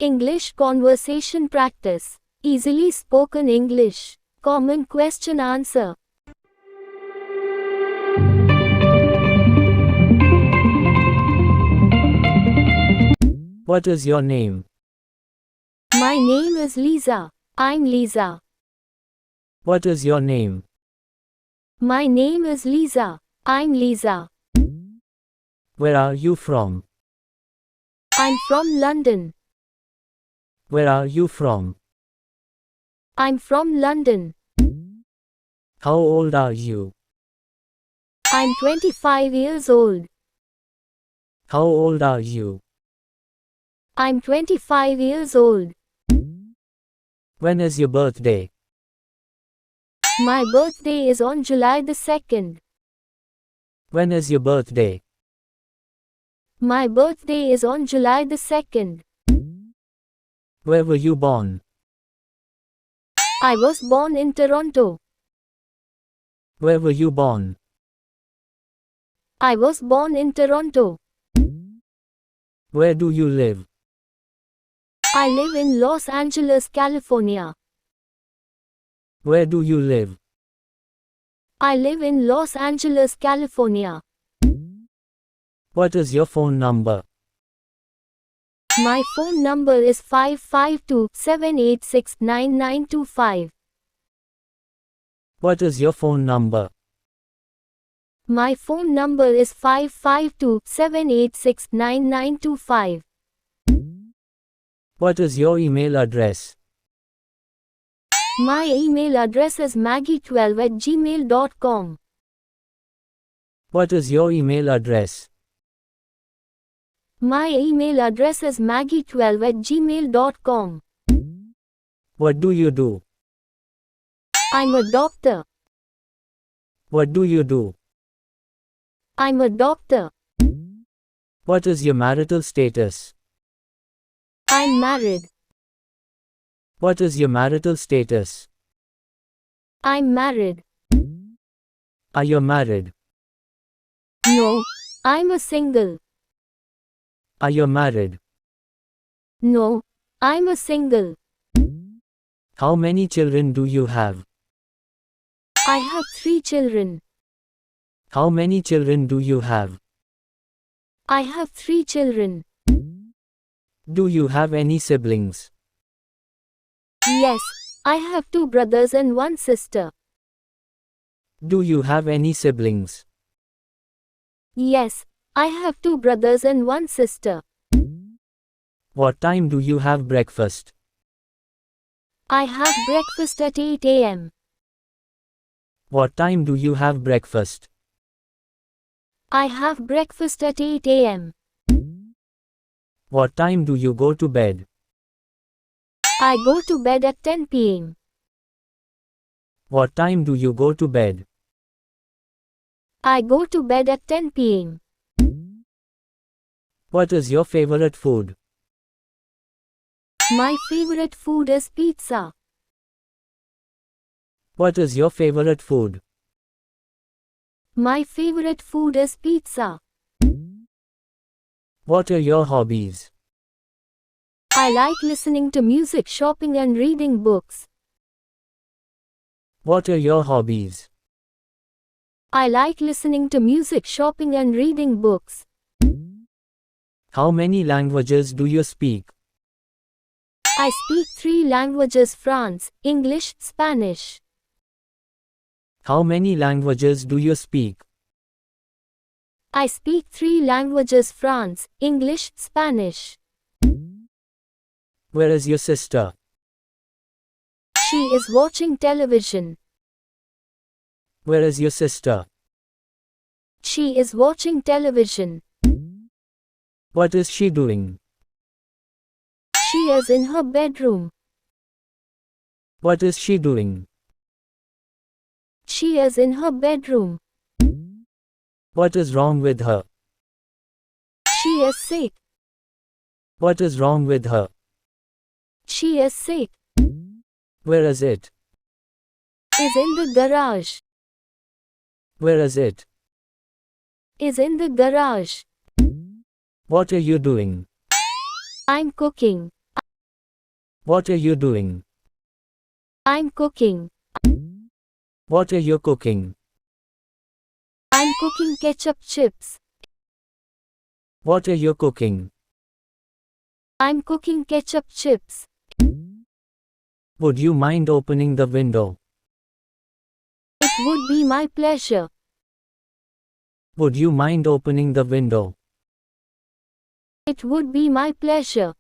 English conversation practice. Easily spoken English. Common question answer. What is your name? My name is Lisa. I'm Lisa. What is your name? My name is Lisa. I'm Lisa. Where are you from? I'm from London. Where are you from? I'm from London. How old are you? I'm 25 years old. How old are you? I'm 25 years old. When is your birthday? My birthday is on July the 2nd. When is your birthday? My birthday is on July the 2nd. Where were you born? I was born in Toronto. Where were you born? I was born in Toronto. Where do you live? I live in Los Angeles, California. Where do you live? I live in Los Angeles, California. What is your phone number? My phone number is 552-786-9925. What is your phone number? My phone number is 552-786-9925. What is your email address? My email address is maggie12@gmail.com. What is your email address? My email address is maggie12@gmail.com. What do you do? I'm a doctor. What do you do? I'm a doctor. What is your marital status? I'm married. What is your marital status? I'm married. Are you married? No, I'm a single. Are you married? No, I'm a single. How many children do you have? I have 3 children. How many children do you have? I have 3 children. Do you have any siblings? Yes, I have 2 brothers and 1 sister. Do you have any siblings? Yes, I have 2 brothers and 1 sister. What time do you have breakfast? I have breakfast at 8 a.m. What time do you have breakfast? I have breakfast at 8 a.m. What time do you go to bed? I go to bed at 10 p.m. What time do you go to bed? I go to bed at 10 p.m. What is your favorite food? My favorite food is pizza. What is your favorite food? My favorite food is pizza. What are your hobbies? I like listening to music, shopping and reading books. What are your hobbies? I like listening to music, shopping and reading books. How many languages do you speak? I speak 3 languages: France, English, Spanish. How many languages do you speak? I speak 3 languages: France, English, Spanish. Where is your sister? She is watching television. Where is your sister? She is watching television. What is she doing? She is in her bedroom. What is she doing? She is in her bedroom. What is wrong with her? She is sick. What is wrong with her? She is sick. Where is it? Is in the garage. Where is it? Is in the garage. What are you doing? I'm cooking. What are you doing? I'm cooking. What are you cooking? I'm cooking ketchup chips. What are you cooking? I'm cooking ketchup chips. Would you mind opening the window? It would be my pleasure. Would you mind opening the window? It would be my pleasure.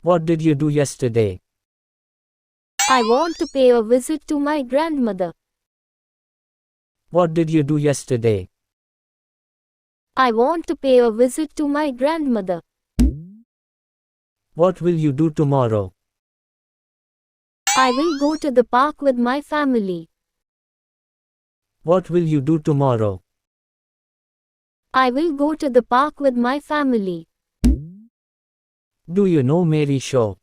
What did you do yesterday? I want to pay a visit to my grandmother. What did you do yesterday? I want to pay a visit to my grandmother. What will you do tomorrow? I will go to the park with my family. What will you do tomorrow? I will go to the park with my family. Do you know Mary Shaw?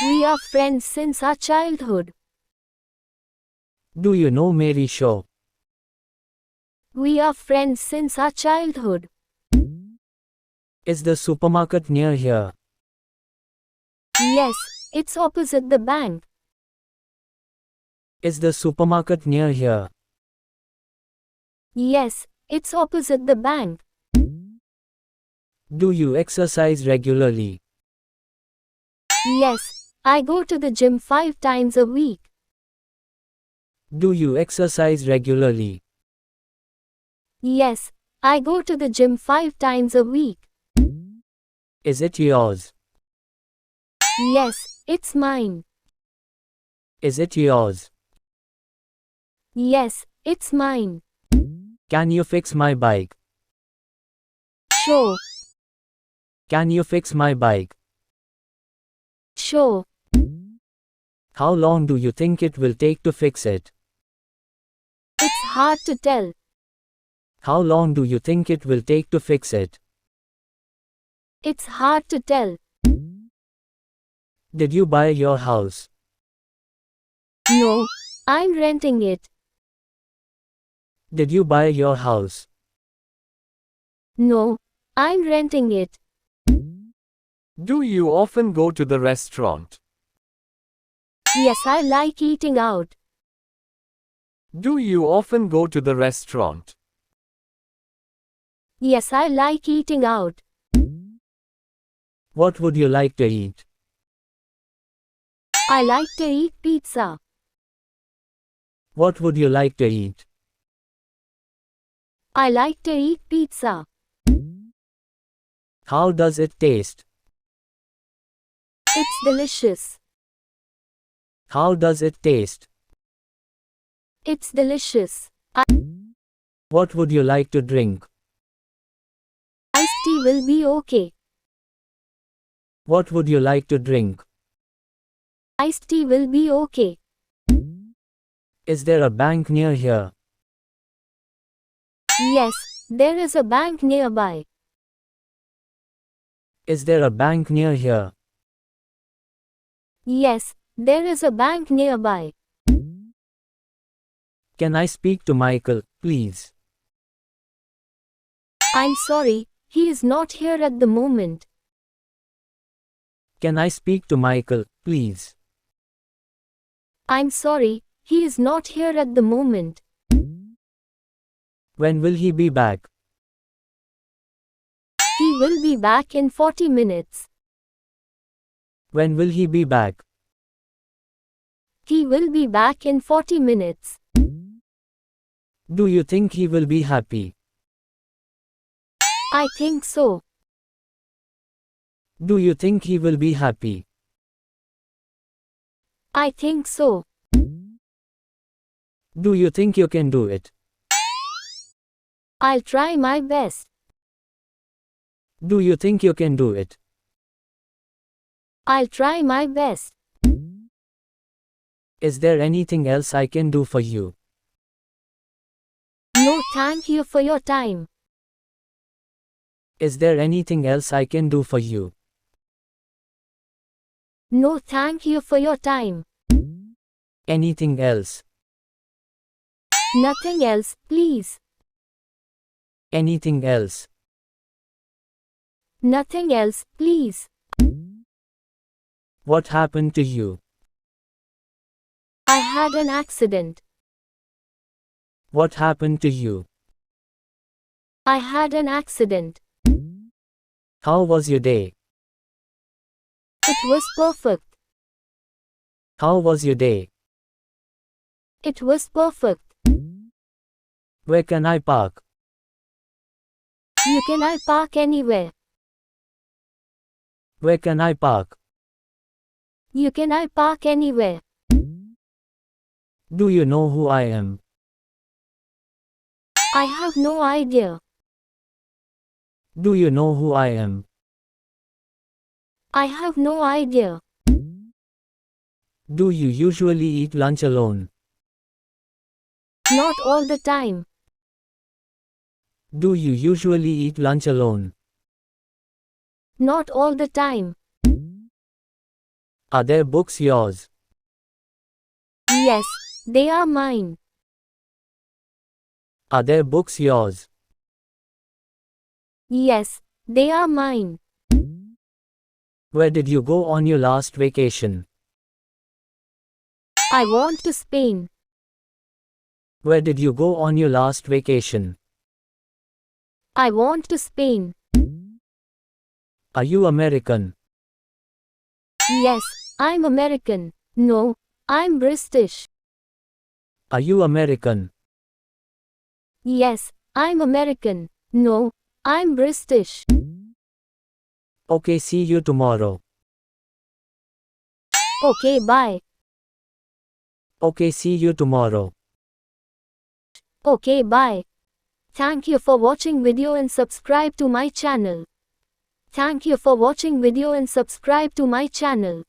We are friends since our childhood. Do you know Mary Shaw? We are friends since our childhood. Is the supermarket near here? Yes, it's opposite the bank. Is the supermarket near here? Yes, it's opposite the bank. Do you exercise regularly? Yes, I go to the gym 5 times a week. Do you exercise regularly? Yes, I go to the gym 5 times a week. Is it yours? Yes, it's mine. Is it yours? Yes, it's mine. Can you fix my bike? Sure, Can you fix my bike? sure. How long do you think it will take to fix it? It's hard to tell. How long do you think it will take to fix it? It's hard to tell. Did you buy your house? No, I'm renting it. Did you buy your house? No, I'm renting it. Do you often go to the restaurant? Yes, I like eating out. Do you often go to the restaurant? Yes, I like eating out. What would you like to eat? I like to eat pizza. What would you like to eat? I like to eat pizza. How does it taste? It's delicious. How does it taste? It's delicious. What would you like to drink? Iced tea will be okay. What would you like to drink? Iced tea will be okay. Is there a bank near here? Yes, there is a bank nearby. Is there a bank near here? Yes, there is a bank nearby. Can I speak to Michael, please? I'm sorry, he is not here at the moment. Can I speak to Michael, please? I'm sorry, he is not here at the moment. When will he be back? He will be back in 40 minutes. When will he be back? He will be back in 40 minutes. Do you think he will be happy? I think so. Do you think he will be happy? I think so. Do you think you can do it? I'll try my best. Do you think you can do it? I'll try my best. Is there anything else I can do for you? No, thank you for your time. Is there anything else I can do for you? No, thank you for your time. Anything else? Nothing else, please. Anything else? Nothing else, please. What happened to you? I had an accident. What happened to you? I had an accident. How was your day? It was perfect. How was your day? It was perfect. Where can I park? You can I park anywhere. Where can I park? You can I park anywhere. Do you know who I am? I have no idea. Do you know who I am? I have no idea. Do you usually eat lunch alone? Not all the time. Do you usually eat lunch alone? Not all the time. Are their books yours? Yes, they are mine. Are their books yours? Yes, they are mine. Where did you go on your last vacation? I want to Spain. Where did you go on your last vacation? I want to Spain. Are you American? Yes, I'm American. No, I'm British. Are you American? Yes, I'm American. No, I'm British. Okay, see you tomorrow. Okay, bye. Okay, see you tomorrow. Okay, bye. Thank you for watching video and subscribe to my channel. Thank you for watching video and subscribe to my channel.